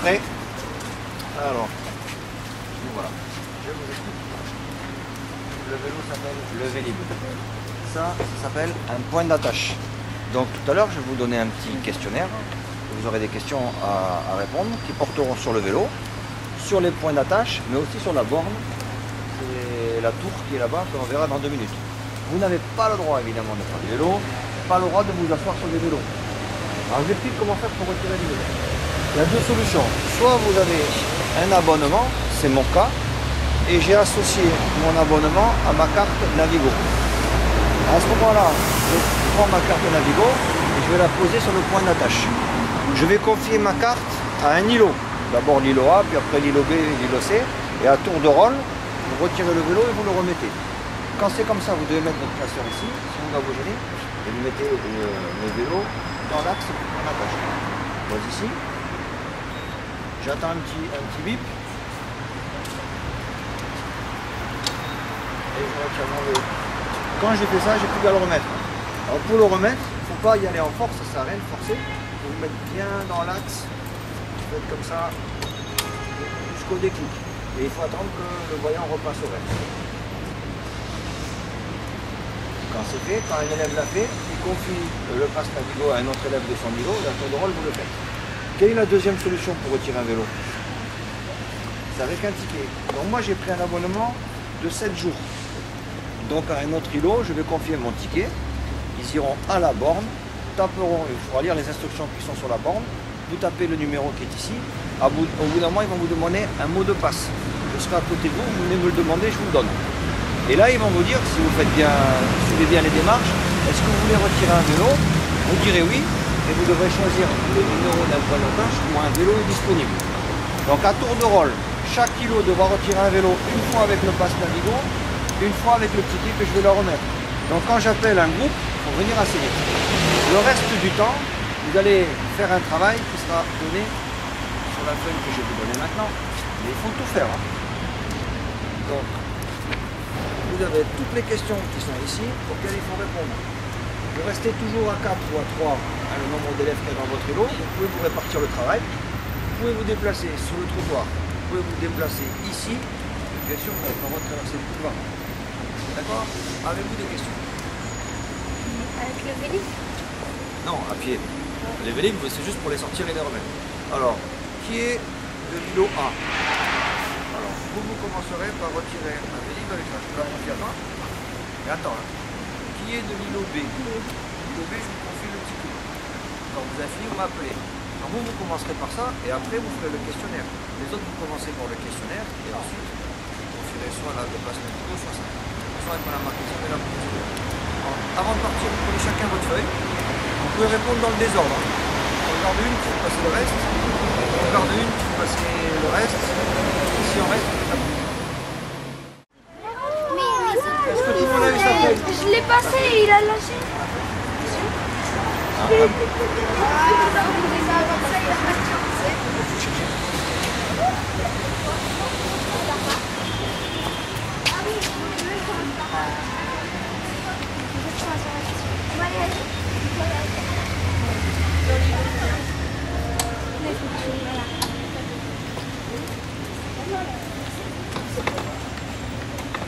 prêt? Alors, voilà. Je vous explique. Le vélo s'appelle le Vélib. Ça s'appelle un point d'attache. Donc tout à l'heure, je vais vous donner un petit questionnaire. Vous aurez des questions à répondre qui porteront sur le vélo, sur les points d'attache, mais aussi sur la borne. C'est la tour qui est là-bas, qu'on verra dans 2 minutes. Vous n'avez pas le droit évidemment de faire du vélo, pas le droit de vous asseoir sur des vélos. Alors je vais expliquer comment faire pour retirer du vélo. Il y a 2 solutions. Soit vous avez un abonnement, c'est mon cas, et j'ai associé mon abonnement à ma carte Navigo. À ce moment-là, je prends ma carte Navigo et je vais la poser sur le point d'attache. Je vais confier ma carte à un îlot. D'abord l'îlot A, puis après l'îlot B et l'îlot C. Et à tour de rôle, vous retirez le vélo et vous le remettez. Quand c'est comme ça, vous devez mettre votre classeur ici, si on va vous gêner, et vous mettez le vélo dans l'axe du point d'attache. Pose ici. J'attends un petit bip. Et je retire mon vélo. Quand j'ai fait ça, j'ai plus qu'à le remettre. Alors pour le remettre, il ne faut pas y aller en force, ça sert à rien de forcer. Il faut vous mettre bien dans l'axe. Vous faites comme ça jusqu'au déclic. Et il faut attendre que le voyant repasse au vert. Quand c'est fait, quand un élève l'a fait, il confie le passe Navigo à un autre élève de son niveau, et à tour de rôle, vous le faites. Quelle est la deuxième solution pour retirer un vélo? C'est avec un ticket. Donc moi j'ai pris un abonnement de 7 jours. Donc à un autre îlot, je vais confier mon ticket. Ils iront à la borne, taperont, il faudra lire les instructions qui sont sur la borne. Vous tapez le numéro qui est ici. Au bout d'un moment, ils vont vous demander un mot de passe. Je serai à côté de vous, vous venez me le demander, je vous le donne. Et là, ils vont vous dire, si vous faites bien, suivez bien les démarches, est-ce que vous voulez retirer un vélo? Vous direz oui, et vous devrez choisir le numéro d'un point d'attache où un vélo est disponible. Donc à tour de rôle, chaque îlot devra retirer un vélo une fois avec le passe Navigo, une fois avec le ticket que je vais leur remettre. Donc quand j'appelle un groupe, il faut venir assez vite. Le reste du temps, vous allez faire un travail qui sera donné sur la feuille que je vais vous donner maintenant. Mais il faut tout faire. Hein. Donc, vous avez toutes les questions qui sont ici auxquelles il faut répondre. Vous restez toujours à 4 ou à 3 le nombre d'élèves qu'il y a dans votre îlot. Vous pouvez vous répartir le travail. Vous pouvez vous déplacer sur le trottoir. Vous pouvez vous déplacer ici. Bien sûr, vous n'avez pas le droit de traverser le couloir. D'accord? Avez-vous des questions? Avec le Vélib? Non, à pied. Les Vélib, c'est juste pour les sortir et les remettre. Alors, qui est de l'îlot A? Alors, vous commencerez par retirer un Vélib avec la confie à moi. Et attends, là. Qui est de l'îlot B? L'îlot B, je vous confie le ticket. Quand vous avez fini, vous m'appelez. Alors vous commencerez par ça, et après vous ferez le questionnaire. Les autres, vous commencez par le questionnaire, et ensuite, vous confierez soit la déplacement de vélo, soit ça. Soit avec Madame Marquezine et la procédure. Avant de partir, vous prenez chacun votre feuille. Vous pouvez répondre dans le désordre. On regarde une, puis vous passez le reste. On regarde une, puis vous passez le reste. Et si on reste, on fait Est-ce que tout le monde a eu sa feuille? Je l'ai passé et il a lâché.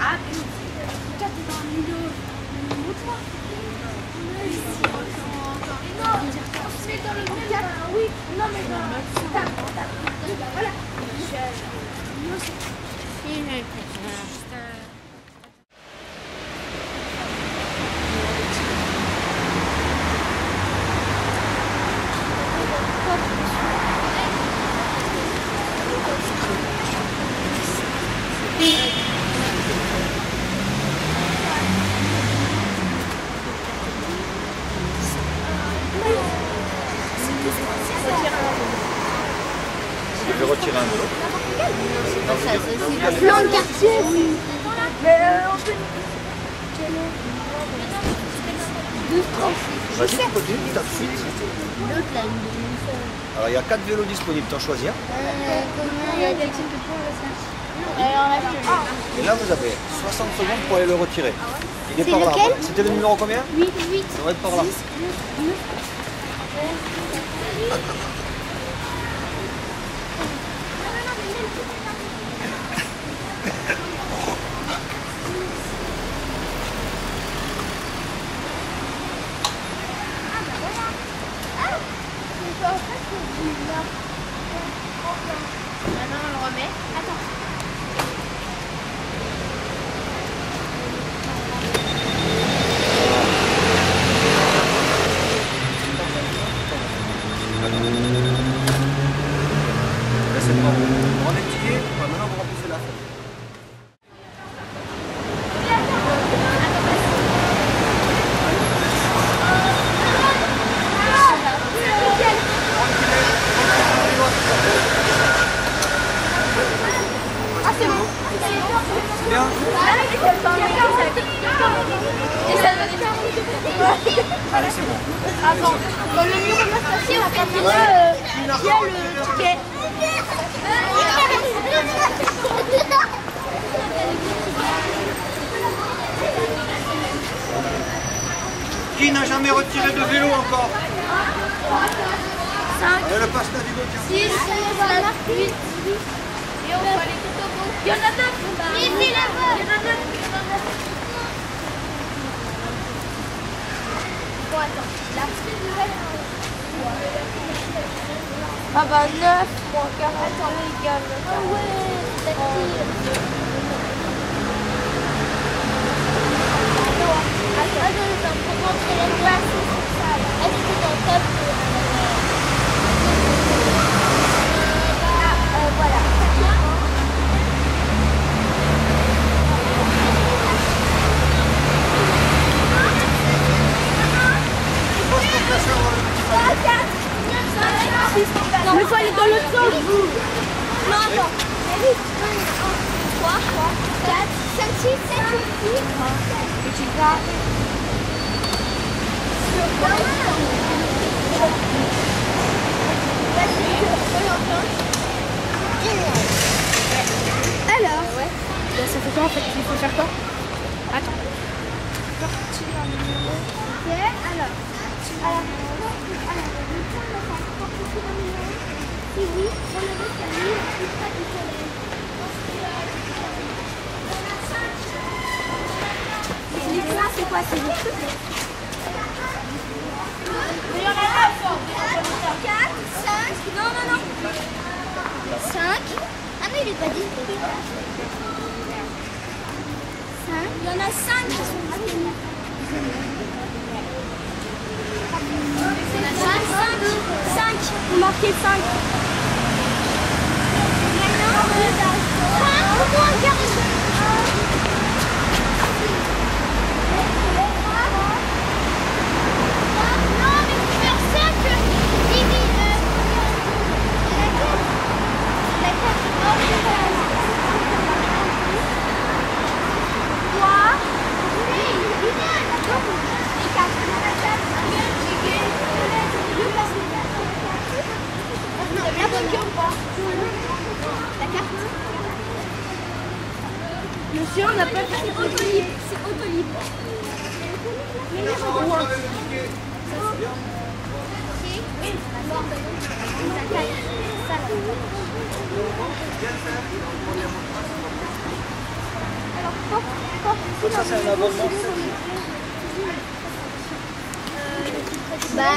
Ah, toi, t'es dans le milieu. Montre-moi. C'est dans le même. Oui, non, mais voilà. Je vais retirer un vélo. Dans le quartier, oui. Mais on peut... Vas-y, tu continues, tu tapes suite. L'autre, là, Alors, il y a 4 vélos disponibles, t'en choisis un. il y a quelqu'un qui peut Et là, vous avez 60 secondes pour aller le retirer. Il est C'est par là. lequel? C'était le numéro combien? 8, 8. Ça va être par là. Maintenant on le remet. Attends. Là c'est bon. Vous rendez le ticket, maintenant vous remplissez la feuille. Ah c'est bon. C'est bien? Allez, c'est bon. Avant, dans le mur de passer, on va il y a le ticket. Qui n'a jamais retiré de vélo encore? 5, Le passe Navigo, tiens. 6, 7, 8. Et on va aller tout au bout. Il y en a 9. Il y en a 9. Bon, attends. Là. Ah bah 9 moins 40 égale. Ah ouais, d'accord. Attends, pour montrer les places, c'est ça. Est-ce que dans le top, voilà. Mais il faut aller dans l'autre sens. Non, attends. 3, 4, 5, 6, 7, 8. Petit pas. Alors, ça fait quoi en fait? Il faut faire quoi? Attends. Ok, alors. Si oui, relevez sa ligne plus près du soleil. Ça, c'est quoi? C'est des trucs? Il y en a 9. 4, 5. Non, non, non. 5. Ah non, il est pas dit. 5. Il y en a 5 qui sont marqués. 5. Vous marquez 5. Au moins 40. Non, mais faut faire 5. Monsieur, on n'a pas fait Autolib. C'est Autolib. Ça, c'est un abonnement. Bah,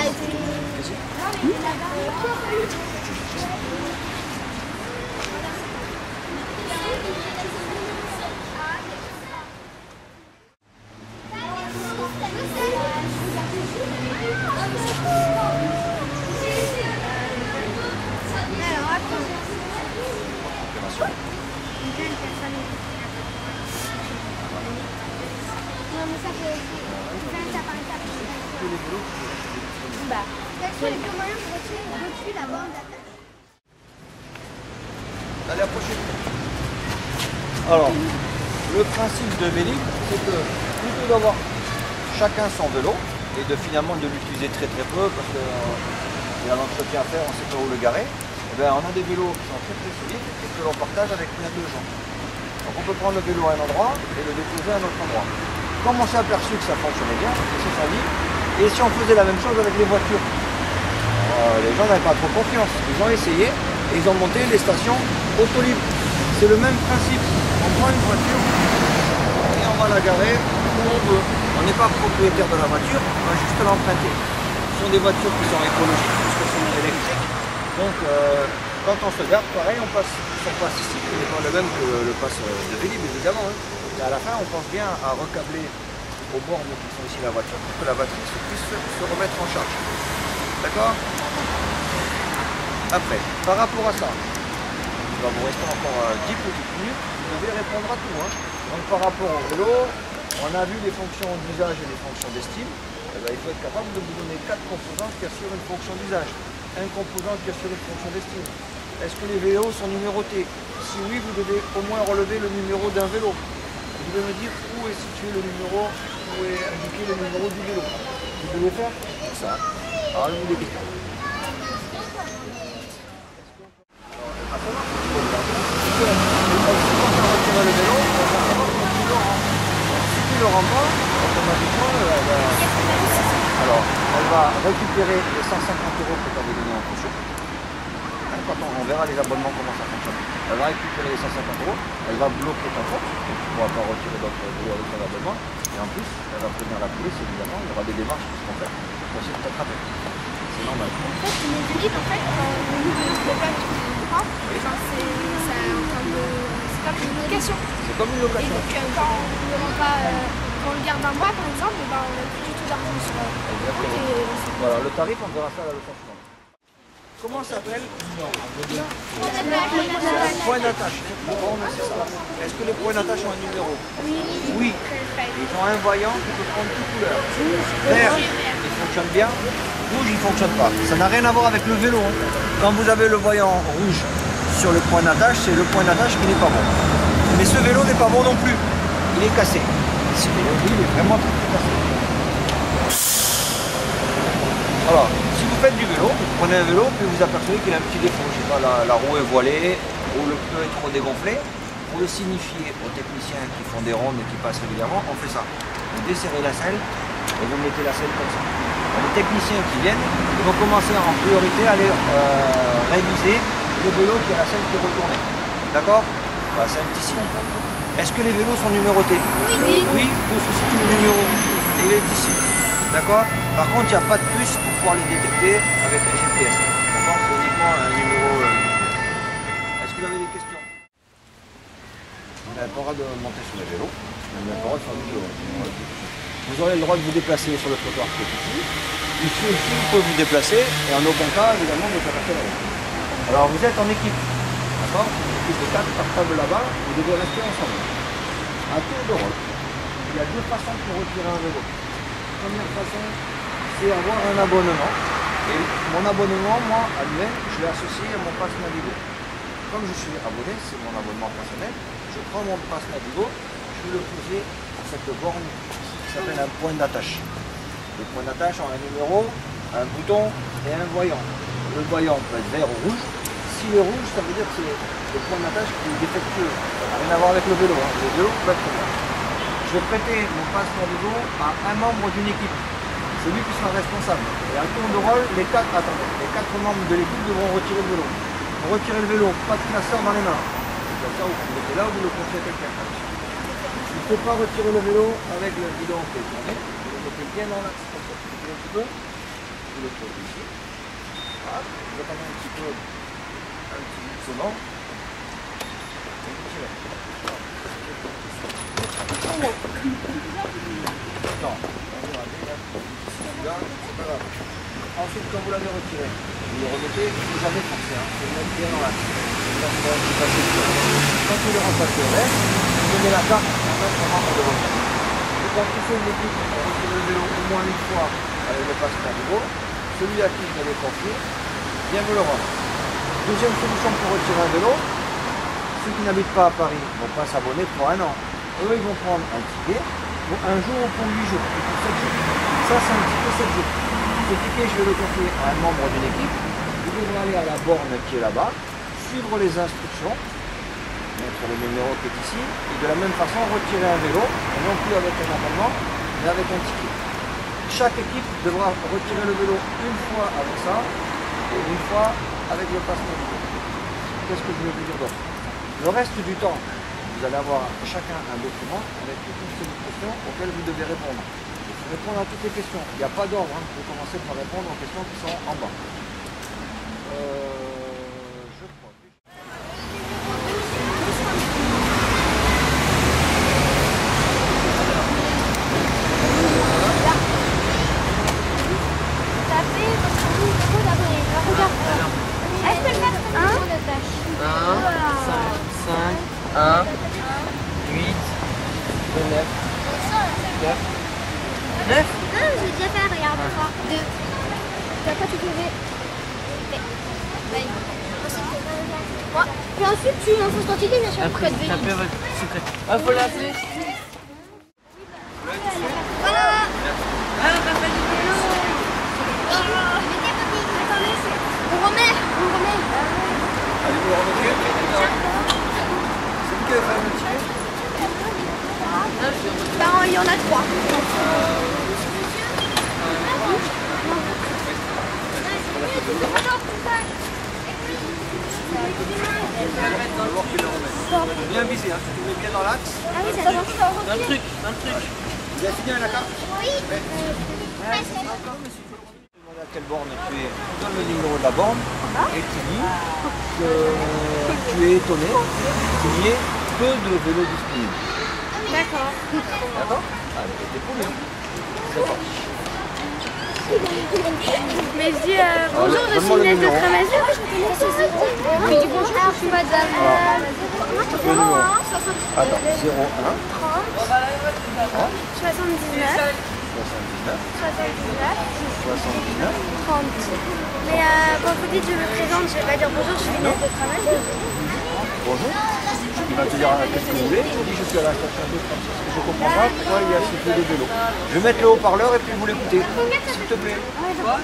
Allez, approchez. Alors, le principe de Vélib, c'est que plutôt d'avoir chacun son vélo et de finalement de l'utiliser très très peu parce qu'il y a l'entretien à faire, on ne sait pas où le garer, eh bien, on a des vélos qui sont très très solides et que l'on partage avec plein de gens. Donc on peut prendre le vélo à un endroit et le déposer à un autre endroit. Comme on s'est aperçu que ça fonctionnait bien, on s'est dit, et si on faisait la même chose avec les voitures? Les gens n'avaient pas trop confiance. Ils ont essayé, Et ils ont monté les stations Autolib. C'est le même principe. On prend une voiture et on va la garer où on veut. On n'est pas propriétaire de la voiture, on va juste l'emprunter. Ce sont des voitures qui sont écologiques puisqu'elles sont électriques. Donc quand on se gare, pareil, on passe sur le pass ici, qui n'est pas le même que le pass de Vélib évidemment. Hein. Et à la fin, on pense bien à recabler aux bornes qui sont ici la voiture pour que la batterie puisse se remettre en charge. D'accord? Après, par rapport à ça, il va vous rester encore 10 petites minutes, vous devez répondre à tout. Hein. Donc par rapport au vélo, on a vu les fonctions d'usage et les fonctions d'estime. Eh bien, il faut être capable de vous donner 4 composantes qui assurent une fonction d'usage, un composant qui assure une fonction d'estime. Est-ce que les vélos sont numérotés? Si oui, vous devez au moins relever le numéro d'un vélo. Vous devez me dire où est situé le numéro, où est indiqué le numéro du vélo. Vous devez faire ça. Alors, je vous les questions. Le vélo, si tu le rends pas, automatiquement, alors, elle va récupérer les 150 € que tu avais donné en caution. Quand on verra les abonnements comment ça fonctionne. Elle va récupérer les 150 €, elle va bloquer ton compte, tu ne pourras pas retirer d'autres vélos avec ton abonnement, et en plus, elle va prévenir la police, évidemment, il y aura des démarches qui seront faites pour essayer de t'attraper. C'est normal. En fait, les équipes, en fait, quand on ouvre le plaque du courant, c'est comme une location. C'est comme une location. Et donc, quand on ne rend pas, quand on le garde un mois, par exemple, on n'a plus du tout d'argent sur le compte. Voilà, le tarif, on verra ça à la leçon suivante. Comment s'appelle? Point d'attache. Est-ce que les points d'attache ont un numéro? Oui. Ils ont un voyant qui peut prendre toute couleur. Vert, il fonctionne bien. Rouge, il ne fonctionne pas. Ça n'a rien à voir avec le vélo. Hein. Quand vous avez le voyant rouge sur le point d'attache, c'est le point d'attache qui n'est pas bon. Mais ce vélo n'est pas bon non plus. Il est cassé. Ce vélo, il est vraiment très cassé. Alors, si vous faites du vélo, vous prenez un vélo, puis vous apercevez qu'il a un petit défaut. Je sais pas, la roue est voilée, ou le pneu est trop dégonflé. Pour le signifier aux techniciens qui font des rondes et qui passent régulièrement, on fait ça. Vous desserrez la selle et vous mettez la selle comme ça. Les techniciens qui viennent, ils vont commencer en priorité à aller réviser le vélo qui a la selle qui est retournée. D'accord? Voilà, c'est un petit signe. Est-ce que les vélos sont numérotés? Oui. Oui, où se situe le numéro? Et il est ici. D'accord? Par contre, il n'y a pas de puce pour pouvoir les détecter avec un GPS. D'accord? C'est uniquement un numéro. Est-ce que vous avez des questions? Vous n'avez pas le droit de monter sur les vélos. Vous n'avez pas le droit de faire du vélo. Vous aurez le droit de vous déplacer sur le trottoir qui est ici. Ici aussi, vous pouvez vous déplacer. Et en aucun cas, évidemment, vous ne pouvez pas faire la route. Alors, vous êtes en équipe. D'accord? Une équipe de 4 par table là-bas. Vous devez rester ensemble. À tour de rôle. Il y a 2 façons pour retirer un vélo. Première façon, c'est avoir un abonnement. Et mon abonnement, moi, annuel, je l'ai associé à mon pass Navigo. Comme je suis abonné, c'est mon abonnement personnel, je prends mon pass Navigo, je vais le poser à cette borne qui s'appelle un point d'attache. Les points d'attache ont un numéro, un bouton et un voyant. Le voyant peut être vert ou rouge. S'il est rouge, ça veut dire que c'est le point d'attache qui est défectueux. Ça n'a rien à voir avec le vélo. Hein. Le vélo peut être vert. Je vais prêter mon pass Navigo à un membre d'une équipe. C'est lui qui sera responsable. Et à tour de rôle, les 4 membres de l'équipe devront retirer le vélo. Pour retirer le vélo, pas de classeur dans les mains. Comme ça, vous le mettez là ou vous le confiez à quelqu'un. Il ne faut pas retirer le vélo avec le guidon qui est tourné. Vous le mettez bien dans l'axe. Comme ça, vous le un petit peu. Vous le posez ici. Voilà. Vous attendez un petit peu selon. Ensuite, quand vous l'avez retiré, vous le remettez, il ne faut jamais forcer, vous le mettez bien dans l'axe. Quand vous le remplacez au reste, vous donnez la carte à notre membre de votre équipe. Et quand vous faites une équipe, on retire le vélo au moins une fois avec le pass Navigo, celui à qui vous allez confier, vient vous le rendre. Deuxième solution pour retirer un vélo, ceux qui n'habitent pas à Paris vont pas s'abonner pour 1 an. Eux, ils vont prendre un ticket pour 1 jour ou pour 8 jours, ou pour 7 jours. Ça, c'est un ticket 7 jours. Ce ticket, je vais le confier à un membre d'une équipe. Il devra aller à la borne qui est là-bas, suivre les instructions, mettre le numéro qui est ici, et de la même façon retirer un vélo, et non plus avec un abonnement, mais avec un ticket. Chaque équipe devra retirer le vélo une fois avec ça, et une fois avec le pass Navigo. qu'est-ce que je veux vous dire d'autre? Le reste du temps, vous allez avoir chacun un document avec toute une série de questions auxquelles vous devez répondre. Il faut répondre à toutes les questions. Il n'y a pas d'ordre, hein. Vous commencez par répondre aux questions qui sont en bas. Je crois. Est-ce que le 4 1, 8, 9, 9. 9. Non, j'ai déjà fait, regarde, 3, 2. Et après, tu faisais. Puis ensuite, tu enfonces ton ticket, bien sûr. Après, tapez votre secret. Ah, faut l'appeler. Voilà. Ah, papa du vélo. On remet. Allez, vous le remettez? C'est qui a fait le ticket? Ben, il y en a 3. On va voir qui le remet. Bien visé, hein. Tu mets bien dans l'axe. Ah oui, c'est ça. Dans le truc. Vous avez fini avec la carte? Oui. Demandez à quelle borne tu es. Tu donnes le numéro de la borne et tu dis que tu es étonné qu'il y ait peu de vélos disponibles. D'accord. D'accord? Ah, t'es pour bien. D'accord. Mais je dis bonjour, je suis Inès de Tramazur. Oui, du bonjour, je suis madame. Le numéro. Attends, 01 30 79 30. Mais quand vous dites je me présente, je vais pas dire bonjour, je suis Inès de Tramazur. Bonjour. Il va te dire qu'est-ce que vous voulez. Il dit je suis à la station de parce que je comprends pas pourquoi il y a si peu de vélos. Je vais mettre le haut-parleur et puis vous l'écoutez. S'il te plaît. Ah ouais.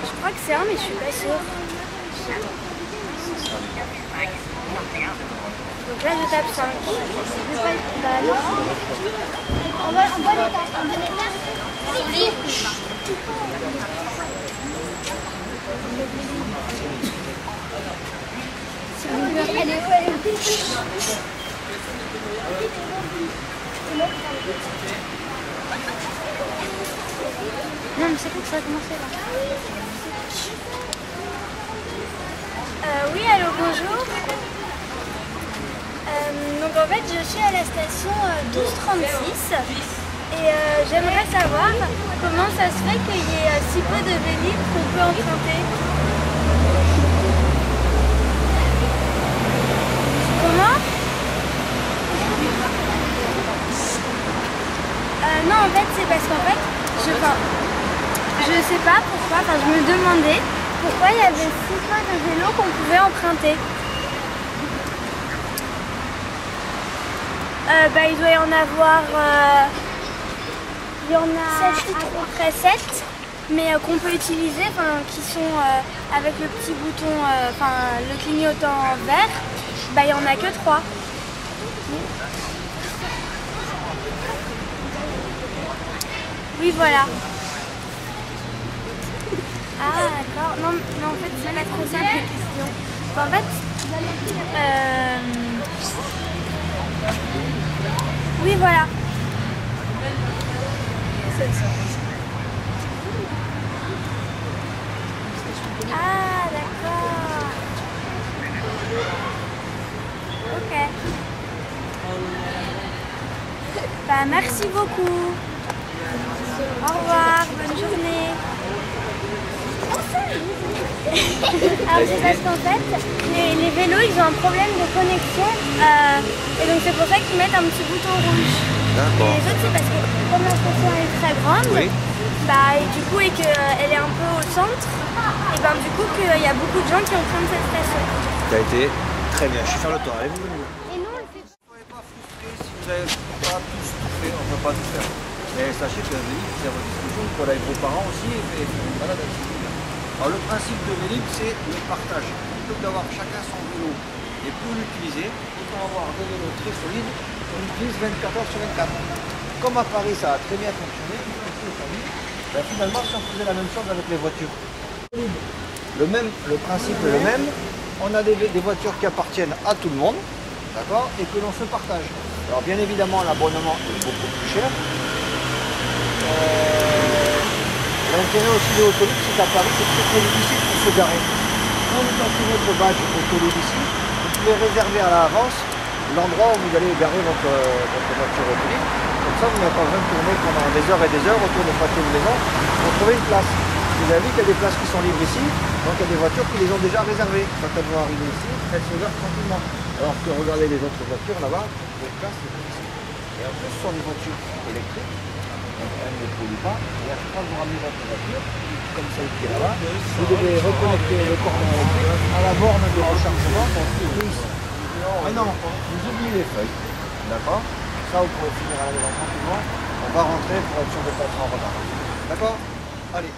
Je crois que c'est un, mais je suis pas sûre. Donc là, je tape 5. Bah non. On va les taper. Non, mais c'est pour ça a commencé là. Oui, allô, bonjour. Donc en fait, je suis à la station 1236 et j'aimerais savoir comment ça se fait qu'il y ait si peu de Vélib qu'on peut emprunter. Comment? Non, en fait, c'est parce qu'en fait, je sais pas pourquoi, je me demandais pourquoi il y avait si peu de vélos qu'on pouvait emprunter. Il doit y en avoir, il y en a 7, à peu près 7, mais qu'on peut utiliser, qui sont avec le petit bouton, le clignotant vert, il n'y en a que 3. Oui, voilà. Ah, d'accord. Non, en fait, c'est pas trop ça la question. En fait, oui, voilà. C'est ça. Ah, d'accord. Ok. Bah, merci beaucoup. Au revoir, bonne journée. Alors c'est parce qu'en fait, les vélos ils ont un problème de connexion et donc c'est pour ça qu'ils mettent un petit bouton rouge. Et D'accord. les autres c'est parce que comme la station est très grande, Oui. bah, et du coup et qu'elle est un peu au centre, et ben du coup qu'il y a beaucoup de gens qui empruntent cette station. Ça a été très bien. Je suis faire le tour. Allez-vous venir. Et nous on le fait. Soyez pas frustrés si vous n'avez pas tous tout fait, on ne peut pas tout faire. Mais sachez que Vélib, c'est à votre disposition, vous pouvez aller avec vos parents aussi et faire une balade avec ces vélos. Alors le principe de Vélib, c'est le partage. Plutôt que d'avoir chacun son vélo et pour l'utiliser, autant avoir des vélos très solides qu'on utilise 24 heures sur 24. Comme à Paris, ça a très bien fonctionné, ben, finalement, si on faisait la même chose avec les voitures, le principe est le même. On a des voitures qui appartiennent à tout le monde, d'accord, et que l'on se partage. Alors bien évidemment, l'abonnement est beaucoup plus cher. L'intérêt aussi de l'autolib, c'est qu'à Paris, c'est très difficile pour se garer. Quand vous passez votre badge autolib ici, vous pouvez réserver à l'avance l'endroit où vous allez garer votre voiture autolib. Comme ça, vous n'avez pas besoin de tourner pendant des heures et des heures autour de pâté de maison pour trouver une place. Vous avez vu qu'il y a des places qui sont libres ici, donc il y a des voitures qui les ont déjà réservées. Quand elles vont arriver ici, elles se gardent tranquillement. Alors que regardez les autres voitures là-bas, les places, c'est difficile. Et en plus, ce sont des voitures électriques, donc elles ne polluent pas. Et à chaque fois que vous ramenez votre voiture, comme celle qui est là-bas, vous devez reconnecter le cordon électrique à la borne de rechargement pour suivre ici. Mais non, vous oubliez les feuilles, d'accord? Ça, vous pourrez finir à la maison tranquillement. On va rentrer pour être sûr de ne pas être en retard. D'accord? Allez.